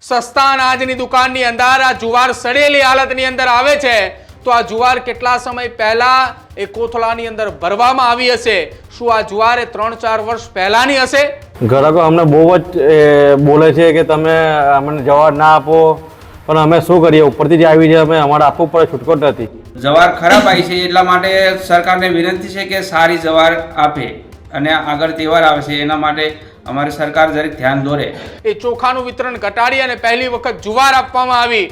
સસ્તા અનાજની દુકાનની અંદર આ જુવાર સડેલી હાલતની અંદર આવે છે તો આ જુવાર કેટલા સમય પહેલા એ કોથળાની અંદર ભરવામાં આવી હશે? શું આ જુવાર એ 3-4 વર્ષ પહેલાની હશે? ગ્રાહકો અમને બહુ જ બોલે છે કે તમે અમને જવાબ ના આપો, પણ અમે શું કરીએ, ઉપરથી જ આવી છે, અમે અમારે આપવું પડે, છૂટકો નથી. જવાર ખરાબ આવી છે એટલા માટે સરકારને વિનંતી છે કે સારી જવાર આપે અને આગળ તહેવાર આવે છે એના માટે અમારી સરકાર જરીક ધ્યાન દોરે. એ ચોખાનું વિતરણ ઘટાડી અને પહેલી વખત જુવાર આપવામાં આવી,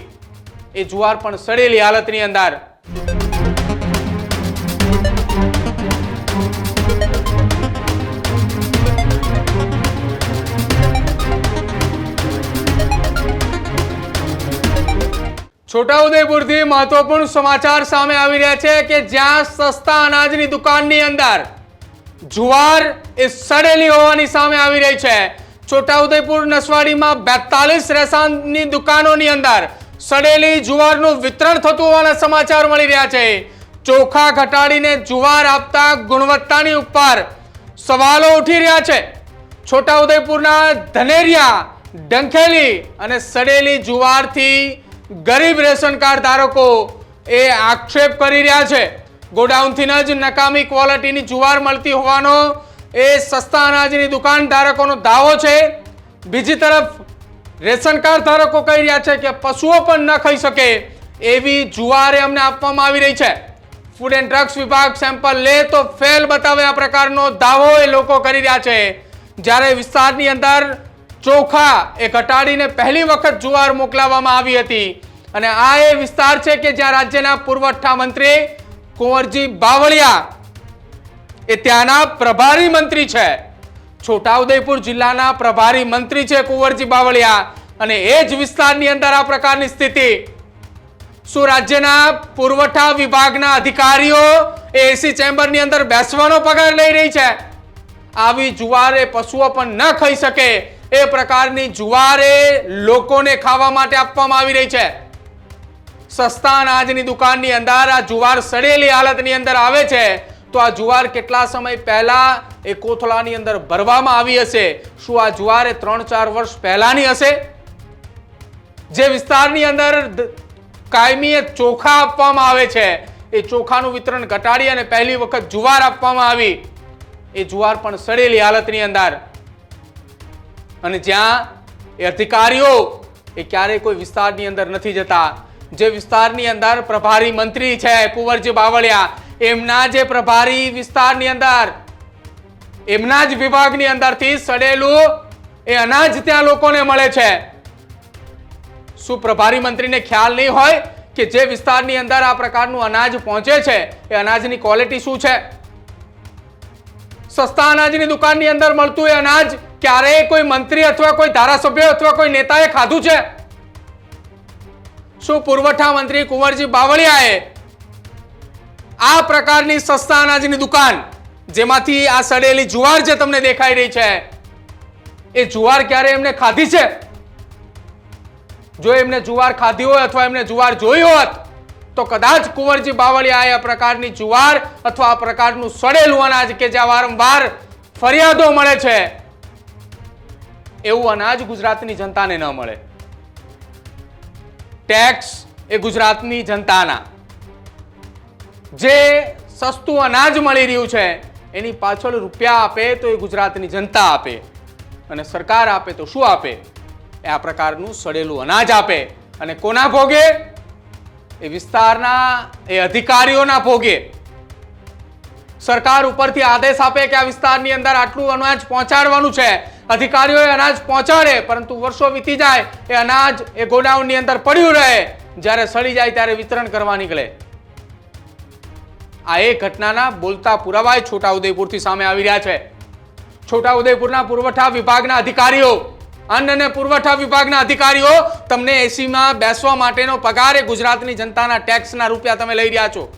એ જુવાર પણ સડેલી હાલતની અંદર. છોટાઉદેપુરથી મહત્વપૂર્ણ સમાચાર સામે આવી રહ્યા છે કે જ્યાં સસ્તા અનાજની દુકાનની અંદર જુવાર એ સડેલી હોવાની સામે આવી રહી છે. છોટાઉદેપુર નસવાડીમાં 42 રેશનની દુકાનોની અંદર સડેલી જુવારનું વિતરણ થતું હોવાના સમાચાર મળી રહ્યા છે. ચોખા ઘટાડીને જુવાર આપતા ગુણવત્તાની ઉપર સવાલો ઉઠી રહ્યા છે. છોટાઉદેપુરના ધનેરિયા, ડંખેલી અને સડેલી જુવારથી ગરીબ રેશન કાર્ડ ધારકો એ આક્ષેપ કરી રહ્યા છે. ગોડાઉનથી જ નકામી ક્વોલિટીની જુવાર મળતી હોવાનો એ સસ્તા અનાજની દુકાન ધારકોનો દાવો છે. બીજી તરફ રેશન કાર્ડ ધારકો કહી રહ્યા છે કે પશુઓ પણ ન ખાઈ શકે એવી જુવાર અમને આપવામાં આવી રહી છે. ફૂડ એન્ડ ડ્રગ્સ વિભાગ સેમ્પલ લે તો ફેલ બતાવે આ પ્રકારનો દાવો એ લોકો કરી રહ્યા છે. જ્યારે વિસ્તારની અંદર ચોખા એ ઘટાડીને પહેલી વખત જુવાર મોકલાવવામાં આવી હતી અને આ એ વિસ્તાર છે કે જ્યાં રાજ્યના પુરવઠા મંત્રી કુંવરજી બાવળિયા એ ત્યાંના પ્રભારી મંત્રી છે. છોટાઉદેપુર જિલ્લાના પ્રભારી મંત્રી છે કુંવરજી બાવળિયા અને એ જ વિસ્તારની અંદર આ પ્રકારની સ્થિતિ. શું રાજ્યના પુરવઠા વિભાગના અધિકારીઓ એસી ચેમ્બરની અંદર બેસવાનો પગાર લઈ રહી છે? આવી જુવાર એ પશુઓ પણ ન ખાઈ શકે એ પ્રકારની જુવાર એ લોકોને ખાવા માટે આપવામાં આવી રહી છે. સસ્તા અનાજની દુકાનની અંદર આ જુવાર સડેલી હાલતની અંદર આવે છે તો આ જુવાર કેટલા સમય પહેલા એ કોથળાની અંદર ભરવામાં આવી હશે? શું આ જુવાર એ 3-4 વર્ષ પહેલાની હશે? જે વિસ્તારની અંદર કાયમી ચોખા આપવામાં આવે છે એ ચોખાનું વિતરણ ઘટાડી અને પહેલી વખત જુવાર આપવામાં આવી, એ જુવાર પણ સડેલી હાલતની અંદર. અને જ્યાં એ અધિકારીઓ એ ક્યારેય કોઈ વિસ્તારની અંદર નથી જતા. જે વિસ્તારની અંદર પ્રભારી મંત્રી છે કુંવરજી બાવળિયા, એમના જે પ્રભારી વિસ્તારની અંદર એમના જ વિભાગની અંદરથી સડેલું એ અનાજ ત્યાં લોકોને મળે છે. શું પ્રભારી મંત્રીને ખ્યાલ નહીં હોય કે જે વિસ્તારની અંદર આ પ્રકારનું અનાજ પહોંચે છે એ અનાજની ક્વોલિટી શું છે? સસ્તા અનાજની દુકાનની અંદર મળતું એ અનાજ ક્યારેય કોઈ મંત્રી અથવા કોઈ ધારાસભ્ય અથવા કોઈ નેતાએ ખાધું છે? શું પુરવઠા મંત્રી કુંવરજી બાવળિયાએ આ પ્રકારની સસ્તા અનાજની દુકાન જેમાંથી આ સડેલી જુવાર જે તમને દેખાઈ રહી છે એ જુવાર ક્યારે એમને ખાધી છે? જો એમને જુવાર ખાધી હોય અથવા એમને જુવાર જોઈ હોત તો કદાચ કુંવરજી બાવળિયાએ આ પ્રકારની જુવાર અથવા આ પ્રકારનું સડેલું અનાજ કે જ્યાં વારંવાર ફરિયાદો મળે છે એવું અનાજ ગુજરાતની જનતાને ન મળે. ટેક્સ એ ગુજરાતની જનતાના, જે સસ્તું અનાજ મળી રહ્યું છે એની પાછળ રૂપિયા આપે તો એ ગુજરાતની જનતા આપે અને સરકાર આપે તો શું આપે? એ આ પ્રકારનું સડેલું અનાજ આપે. અને કોના ભોગે? એ વિસ્તારના એ અધિકારીઓના ભોગે. સરકાર ઉપરથી આદેશ આપે કે આ વિસ્તારની અંદર આટલું અનાજ પહોંચાડવાનું છે, અધિકારીઓ અનાજ પહોંચાડે, પરંતુ વર્ષો વીતી જાય એ અનાજ એ ગોડાઉનની અંદર પડ્યું રહે, જ્યારે સડી જાય ત્યારે વિતરણ કરવા નીકળે. આ એક ઘટનાના બોલતા પુરાવા છોટાઉદેપુરથી સામે આવી રહ્યા છે. છોટાઉદેપુરના પુરવઠા વિભાગના અધિકારીઓ, અન્ન અને પુરવઠા વિભાગના અધિકારીઓ, તમને એસીમાં બેસવા માટેનો પગાર એ ગુજરાતની જનતાના ટેક્સના રૂપિયા તમે લઈ રહ્યા છો.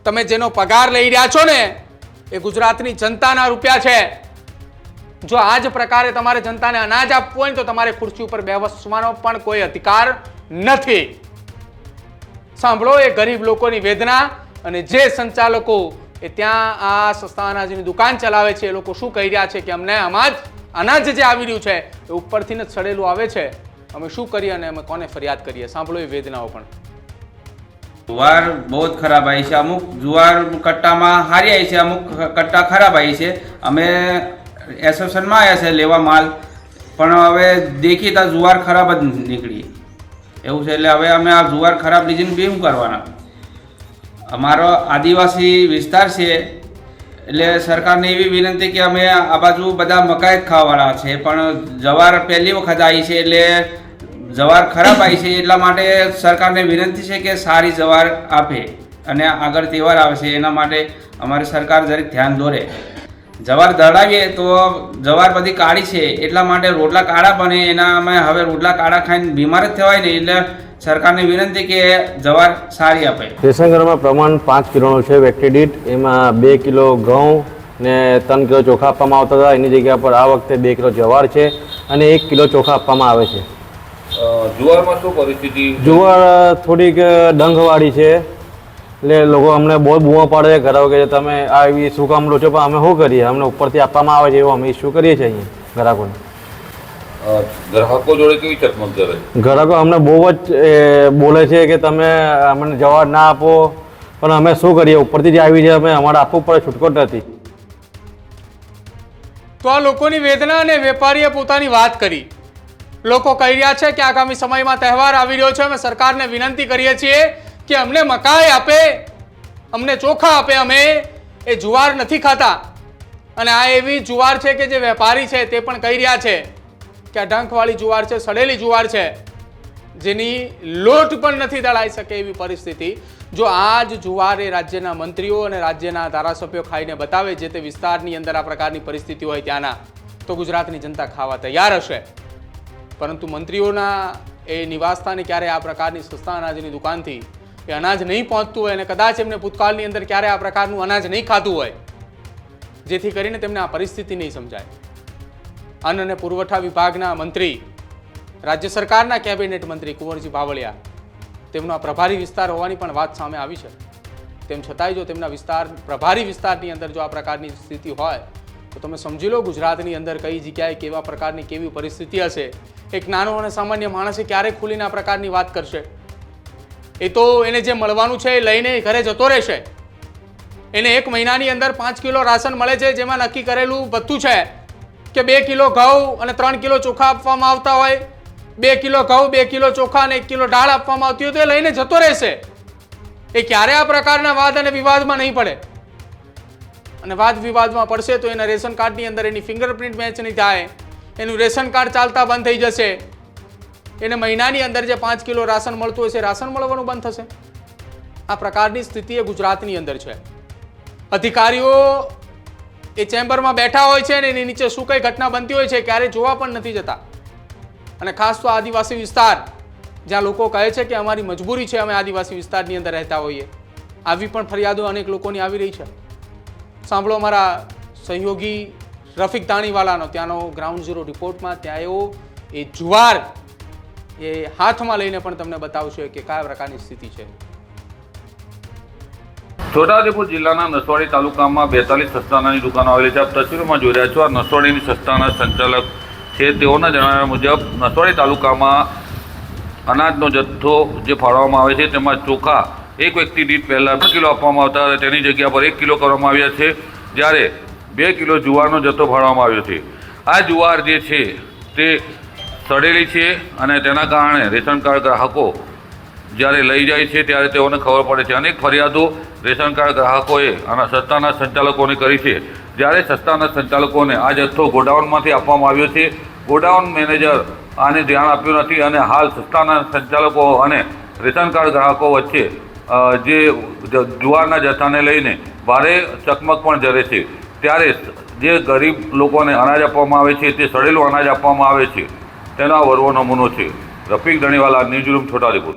તમે જેનો પગાર લઈ રહ્યા છો ને એ ગુજરાતની જનતાના રૂપિયા છે. જો આ જ પ્રકારે તમારે જનતાને અનાજ આપવું હોય તો તમારે ખુરશી ઉપર બેસવાનો પણ કોઈ અધિકાર નથી. સાંભળો એ ગરીબ લોકોની વેદના અને જે સંચાલકો એ ત્યાં આ સસ્તા અનાજની દુકાન ચલાવે છે એ લોકો શું કહી રહ્યા છે કે અમને અનાજ જે આવી રહ્યું છે એ ઉપરથી જ સડેલું આવે છે અમે શું કરીએ અને અમે કોને ફરિયાદ કરીએ? સાંભળો એ વેદનાઓ પણ. જુવાર બહુ જ ખરાબ આવી છે. અમુક જુવાર કટ્ટામાં સારી આવી છે, અમુક કટ્ટા ખરાબ આવી છે. અમે એસોસિએશનમાં આવ્યા છે લેવા માલ, પણ હવે દેખીતા જુવાર ખરાબ જ નીકળી એવું છે. એટલે હવે અમે આ જુવાર ખરાબ લીધીને બી શું કરવાના? અમારો આદિવાસી વિસ્તાર છે એટલે સરકારને એવી વિનંતી કે અમે આ બાજુ બધા મકાઈ જ ખાવાવાળા છે, પણ જવાર પહેલી વખત આવી છે એટલે જવાર ખરાબ આવી છે. એટલા માટે સરકારને વિનંતી છે કે સારી જવાર આપે અને આગળ તહેવાર આવે છે એના માટે અમારી સરકાર જરીક ધ્યાન દોરે. જવાર દળાવીએ તો જવાર બધી કાળી છે એટલા માટે રોટલા કાળા બને, એના અમે હવે રોટલા કાળા ખાઈને બીમાર જ થવાય ને, એટલે સરકારને વિનંતી કે જવાર સારી આપે. રેશન કાર્ડમાં પ્રમાણ 5 કિલોનું છે વ્યક્તિ દીઠ. એમાં 2 કિલો ઘઉં ને 3 કિલો ચોખા આપવામાં આવતા હતા. એની જગ્યા પર આ વખતે 2 કિલો જવાર છે અને 1 કિલો ચોખા આપવામાં આવે છે. જુવારમાં શું પરિસ્થિતિ? જુવાર થોડીક ડંખવાળી છે એટલે લોકો અમને બહુ બૂમો પાડે છે ઘરાઓ કે તમે આ એવી શું કામ લો છો, પણ અમે શું કરીએ? અમને ઉપરથી આપવામાં આવે છે એવું અમે શું કરીએ છીએ અહીંયા ગ્રાહકોને? ગ્રાહકો જોડે કેવી ચકમક કરે? ગ્રાહકો અમને બહુ જ બોલે છે કે તમે અમને જવાબ ના આપો, પણ અમે શું કરીએ? ઉપરથી જે આવી છે અમે અમારે આપવું પડે, છૂટકો જ નથી. તો આ લોકોની વેદના અને વેપારીએ પોતાની વાત કરી. લોકો કહી રહ્યા છે કે આગામી સમયમાં તહેવાર આવી રહ્યો છે, અમે સરકારને વિનંતી કરીએ છીએ કે અમને મકાઈ આપે, અમને ચોખા આપે, અમે એ જુવાર નથી ખાતા. અને આ એવી જુવાર છે કે જે વેપારી છે તે પણ કહી રહ્યા છે કે આ ડંખવાળી જુવાર છે, સડેલી જુવાર છે, જેની લોટ પણ નથી દળાઈ શકે એવી પરિસ્થિતિ. જો આ જ જુવાર એ રાજ્યના મંત્રીઓ અને રાજ્યના ધારાસભ્યો ખાઈને બતાવે જે તે વિસ્તારની અંદર આ પ્રકારની પરિસ્થિતિ હોય ત્યાંના, તો ગુજરાતની જનતા ખાવા તૈયાર હશે. પરંતુ મંત્રીઓના એ નિવાસસ્થાને ક્યારે આ પ્રકારની સસ્તા અનાજની દુકાનથી એ અનાજ નહીં પહોંચતું હોય અને કદાચ એમને ભૂતકાળની અંદર ક્યારે આ પ્રકારનું અનાજ નહીં ખાધું હોય, જેથી કરીને તેમને આ પરિસ્થિતિ નહીં સમજાય. અન્ન અને પુરવઠા વિભાગના મંત્રી, રાજ્ય સરકારના કેબિનેટ મંત્રી કુંવરજી બાવળિયા, તેમનો આ પ્રભારી વિસ્તાર હોવાની પણ વાત સામે આવી છે. તેમ છતાંય જો તેમના વિસ્તાર પ્રભારી વિસ્તારની અંદર જો આ પ્રકારની સ્થિતિ હોય તો તમે સમજી લો ગુજરાતની અંદર કઈ જગ્યાએ કેવા પ્રકારની કેવી પરિસ્થિતિ હશે. એક નાનો અને સામાન્ય માણસે ક્યારે ખુલીને આ પ્રકારની વાત કરશે? એ તો એને જે મળવાનું છે એ લઈને ઘરે જતો રહેશે. એને 1 મહિનાની અંદર 5 કિલો રાશન મળે છે, જેમાં નક્કી કરેલું ભથ્થું છે કે 2 કિલો ઘઉં અને 3 કિલો ચોખા આપવામાં આવતા હોય. 2 કિલો ઘઉં, 2 કિલો ચોખા અને 1 કિલો દાળ આપવામાં આવતી હોય તો એ લઈને જતો રહેશે. એ ક્યારે આ પ્રકારના વાદ અને વિવાદમાં નહીં પડે. અને વાદ વિવાદમાં પડશે તો એના રેશન કાર્ડની અંદર એની ફિંગરપ્રિન્ટ મેચ નહીં થાય, એનું રેશન કાર્ડ ચાલતા બંધ થઈ જશે. એને મહિનાની અંદર જે 5 કિલો રાશન મળતું હોય છે રાશન મળવાનું બંધ થશે. આ પ્રકારની સ્થિતિ એ ગુજરાતની અંદર છે. અધિકારીઓ એ ચેમ્બરમાં બેઠા હોય છે અને એની નીચે શું કઈ ઘટના બનતી હોય છે ક્યારે જોવા પણ નથી જતા. અને ખાસ તો આદિવાસી વિસ્તાર, જ્યાં લોકો કહે છે કે અમારી મજબૂરી છે, અમે આદિવાસી વિસ્તારની અંદર રહેતા હોઈએ. આવી પણ ફરિયાદો અનેક લોકોની આવી રહી છે. સાંભળો અમારા સહયોગી રફીક દાણીવાલાનો ત્યાંનો ગ્રાઉન્ડ ઝીરો રિપોર્ટમાં. ત્યાં એવો એ જુવાર એ હાથમાં લઈને પણ તમને બતાવશે કે કયા પ્રકારની સ્થિતિ છે. છોટાઉદેપુર જિલ્લાના નસવાડી તાલુકામાં 42 સસ્તાનાની દુકાનો આવેલી છે. આપ તસવીરોમાં જોઈ રહ્યા છો. આ નસવાડીની સસ્તાના સંચાલક છે. તેઓના જણાવ્યા મુજબ નસવાડી તાલુકામાં અનાજનો જથ્થો જે ફાળવવામાં આવે છે તેમાં ચોખા એક વ્યક્તિ દીઠ પહેલાં 2 કિલો આપવામાં આવતા હતા, તેની જગ્યા પર 1 કિલો કરવામાં આવ્યા છે, જ્યારે 2 કિલો જુવારનો જથ્થો ફાળવવામાં આવ્યો છે. આ જુવાર જે છે તે સડેલી છે અને તેના કારણે રેશન કાર્ડ ગ્રાહકો જ્યારે લઈ જાય છે ત્યારે તેઓને ખબર પડે છે. અનેક ફરિયાદો રેશન કાર્ડ ગ્રાહકોએ આના સસ્તાના સંચાલકોને કરી છે. જ્યારે સસ્તાના સંચાલકોને આ જથ્થો ગોડાઉનમાંથી આપવામાં આવ્યો છે, ગોડાઉન મેનેજર આને ધ્યાન આપ્યું નથી અને હાલ સસ્તાના સંચાલકો અને રેશન કાર્ડ ગ્રાહકો વચ્ચે જે જુવારના જથ્થાને લઈને ભારે ચકમક પણ જરે છે. ત્યારે જે ગરીબ લોકોને અનાજ આપવામાં આવે છે તે સડેલું અનાજ આપવામાં આવે છે, તેનો આ વરવો નમૂનો છે. Rafiq Dhaniwala, newsroom, Chhota Udepur.